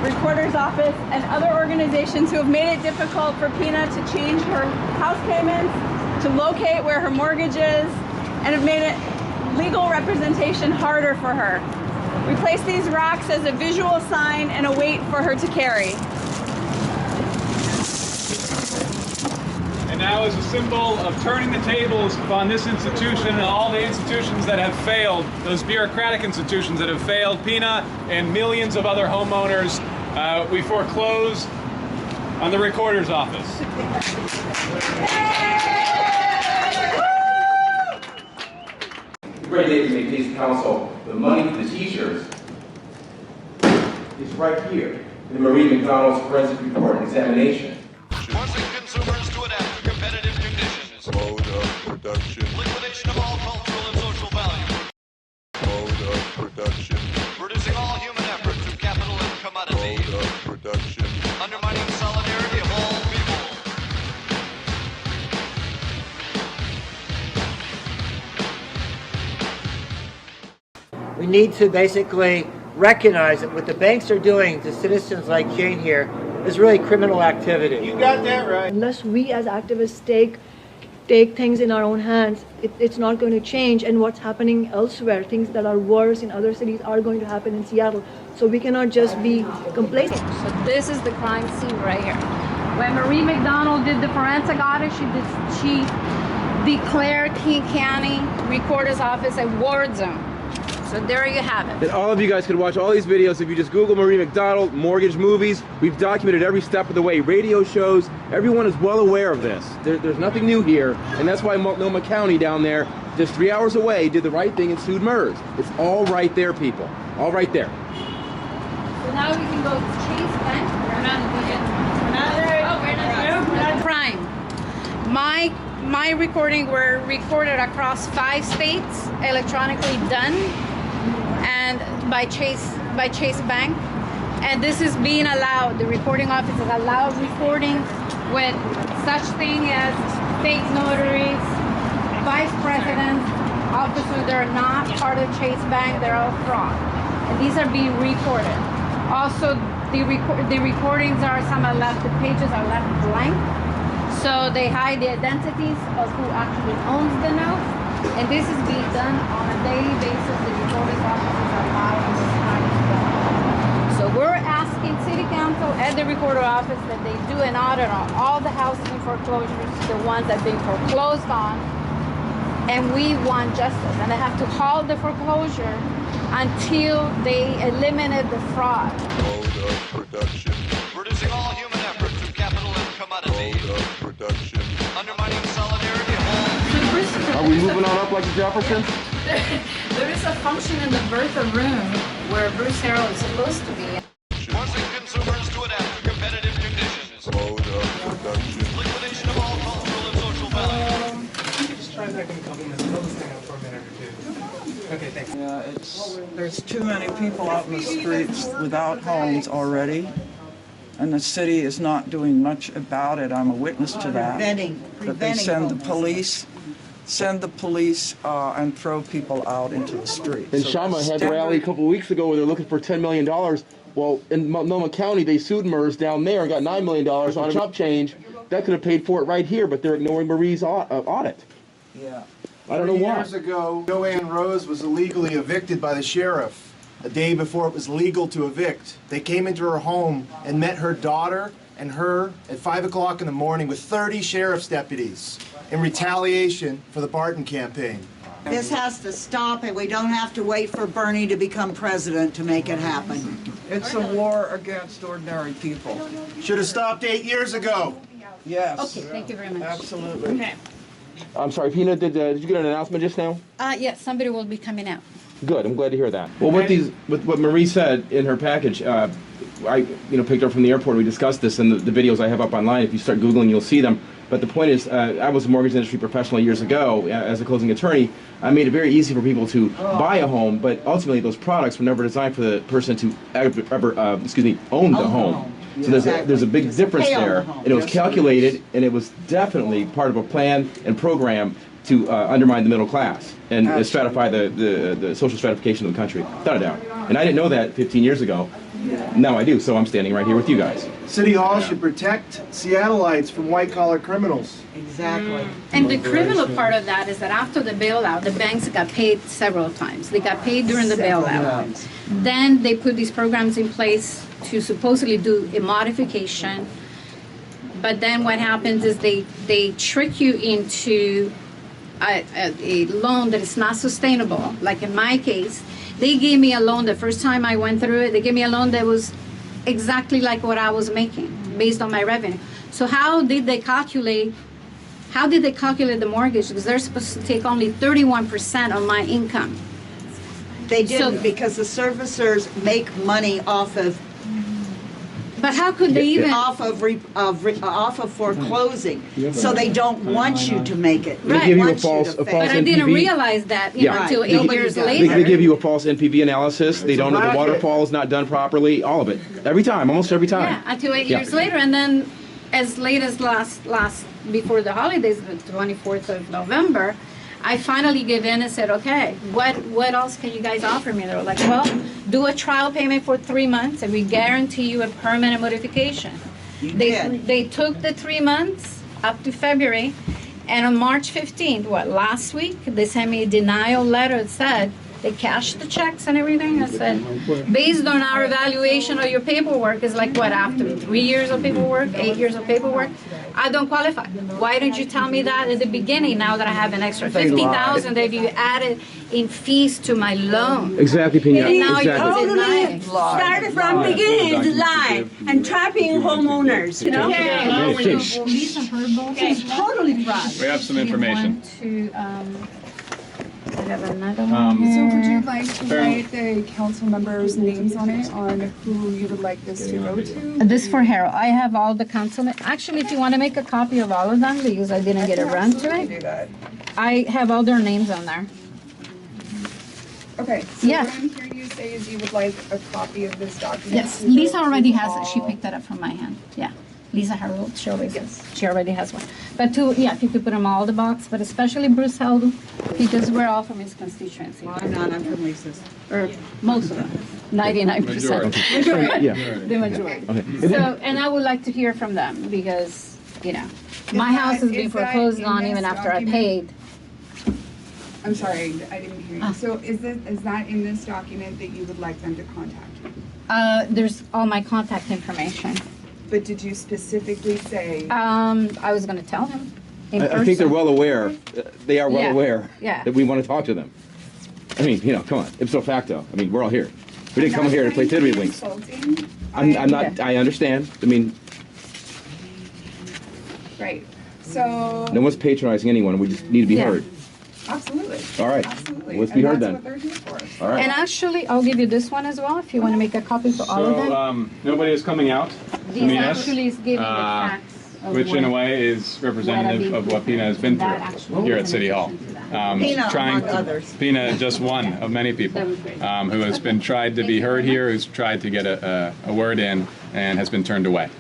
Recorder's Office, and other organizations who have made it difficult for Pina to change her house payments, to locate where her mortgage is, and have made it legal representation harder for her. We place these rocks as a visual sign and a weight for her to carry. And now, as a symbol of turning the tables upon this institution and all the institutions that have failed, those bureaucratic institutions that have failed Pina and millions of other homeowners, we foreclose on the Recorder's Office. Great day to make please counsel. The money for the teachers is right here in the Marie McDonnell's forensic report and examination. Forcing consumers to adapt to competitive conditions. Mode of production. Liquidation of all cultural and social value. Mode of production. Reducing all human effort through capital and commodity. Mode of production. Undermining solidarity of all people. We need to basically recognize that what the banks are doing to citizens like Jane here is really criminal activity. You got that right. Unless we as activists take things in our own hands, it's not going to change. And what's happening elsewhere, things that are worse in other cities, are going to happen in Seattle. So we cannot just be complacent. So this is the crime scene right here. When Marie McDonnell did the forensic audit, she declared King County Recorder's Office a war zone. So there you have it. And all of you guys can watch all these videos if you just Google Marie McDonnell, mortgage movies. We've documented every step of the way, radio shows. Everyone is well aware of this. There's nothing new here, and that's why Multnomah County down there, just 3 hours away, did the right thing and sued MERS. It's all right there, people. All right there. So now we can go to Chase Bank. We're not there. Oh, we're not there. Crime. My recording were recorded across 5 states, electronically done, and by Chase Bank. And this is being allowed. The recording office is allowed recording with such thing as state notaries, vice presidents, officers that are not part of Chase Bank, they're all fraud. And these are being recorded. Also, the recordings are, some are left, the pages are left blank. So they hide the identities of who actually owns the note. And this is being done on a daily basis. The recorder's office is allowed in this kind of stuff. So we're asking City Council and the Recorder Office that they do an audit on all the houses in foreclosures, the ones that have been foreclosed on. And we want justice. And they have to halt the foreclosure until they eliminate the fraud. Mode of production. Reducing all human effort through capital and commodity. Mode of production. Undermining solidarity of all. Are we moving on up like the Jeffersons? There is a function in the Bertha room where Bruce Harrell is supposed to be. Forcing consumers to adapt to competitive conditions. Mode of production. Liquidation of all cultural and social value. Just try back in a couple minutes. Hold this thing up for a minute or two. Okay, thanks. Yeah, there's too many people out in the streets without homes already, and the city is not doing much about it. I'm a witness to that. That they send the police and throw people out into the streets. And Shama had a rally a couple of weeks ago where they're looking for $10 million. Well, in Multnomah County, they sued MERS down there and got $9 million on a chump change. That could have paid for it right here, but they're ignoring Marie's audit. Yeah. I don't know why. 3 years ago, Joanne Rose was illegally evicted by the sheriff a day before it was legal to evict. They came into her home and met her daughter and her at 5 o'clock in the morning with 30 sheriff's deputies in retaliation for the Barton campaign. This has to stop, and we don't have to wait for Bernie to become president to make it happen. It's a war against ordinary people. Should have stopped 8 years ago. Yes. Okay, thank you very much. Absolutely. Okay. I'm sorry, Pina, did you get an announcement just now? Yes, somebody will be coming out. Good, I'm glad to hear that. Well, with what Marie said in her package, I picked her up from the airport. We discussed this, and the videos I have up online. If you start Googling, you'll see them. But the point is, I was a mortgage industry professional years ago as a closing attorney. I made it very easy for people to buy a home, but ultimately those products were never designed for the person to ever own the home. So there's a big difference there, and it was calculated, and it was definitely part of a plan and program to undermine the middle class and stratify the social stratification of the country, without a doubt. And I didn't know that 15 years ago. Now I do, so I'm standing right here with you guys. City Hall should protect Seattleites from white-collar criminals. Exactly. And the criminal part of that is that after the bailout, the banks got paid several times. They got paid during the bailout. Then they put these programs in place to supposedly do a modification. But then what happens is they trick you into a loan that is not sustainable. Like in my case, they gave me a loan the first time I went through it. They gave me a loan that was exactly like what I was making based on my revenue. So how did they calculate the mortgage? Because they're supposed to take only 31% of my income. They didn't, because the servicers make money off of. But how could they even off of foreclosing? So they don't want you to make it. They give you a false But I didn't NPV. realize that until 8 years later. They give you a false NPV analysis. They don't know the waterfall is not done properly. All of it, every time, almost every time. Yeah, until 8 years later, and then as late as last before the holidays, the 24th of November, I finally gave in and said, okay, what else can you guys offer me? They were like, well, do a trial payment for 3 months, and we guarantee you a permanent modification. They took the 3 months up to February, and on March 15th, last week, they sent me a denial letter that said they cashed the checks and everything. I said, based on our evaluation of your paperwork, is like what, after 3 years of paperwork, 8 years of paperwork, I don't qualify. Why didn't you tell me that at the beginning, now that I have an extra $50,000 that you added in fees to my loan? Exactly, Pina. Now you're Exactly. denying. Started from beginning is lie and trapping homeowners, you know? She's totally fraud. We have some information. I have another one So here. would you like to write the council members' names on it, on who you would like this to go to? This for Harold. I have all the council. Actually, if you want to make a copy of all of them, because I didn't get around to it, I have all their names on there. Okay, so Yeah. what I'm hearing you say is you would like a copy of this document. Yes, to Lisa go already to has it. She all- picked that up from my hand. Yeah, Lisa Harold. She already has one. But if you could put them all in the box, but especially Bruce Held, because we're all from his constituency. Well, I'm not, I'm from Lisa's. Or most of them, 99%. Yeah. The majority. Okay. So, and I would like to hear from them because, my house has been is that foreclosed in on this even after I document? paid. I'm sorry, I didn't hear you. So is that in this document that you would like them to contact you? There's all my contact information. But did you specifically say? I was going to tell him in person. I think they're well aware. They are well Yeah. aware Yeah. that we want to talk to them. I mean, come on, ipso facto. I mean, we're all here. We didn't come here to play tiddlywinks. I'm not. I understand. I mean, Right. So. no one's patronizing anyone. We just need to be heard. Absolutely. All right. Absolutely. Let's be heard then. That's what they're here for. All right. And actually, I'll give you this one as well if you want to make a copy for all of them. So nobody is coming out to These meet us, actually is giving the facts. of which in a what- way is representative of what Pina has been through here at City Hall. Pina, among others. Pina, just one of many people who has been tried to be heard here, who's tried to get a word in, and has been turned away.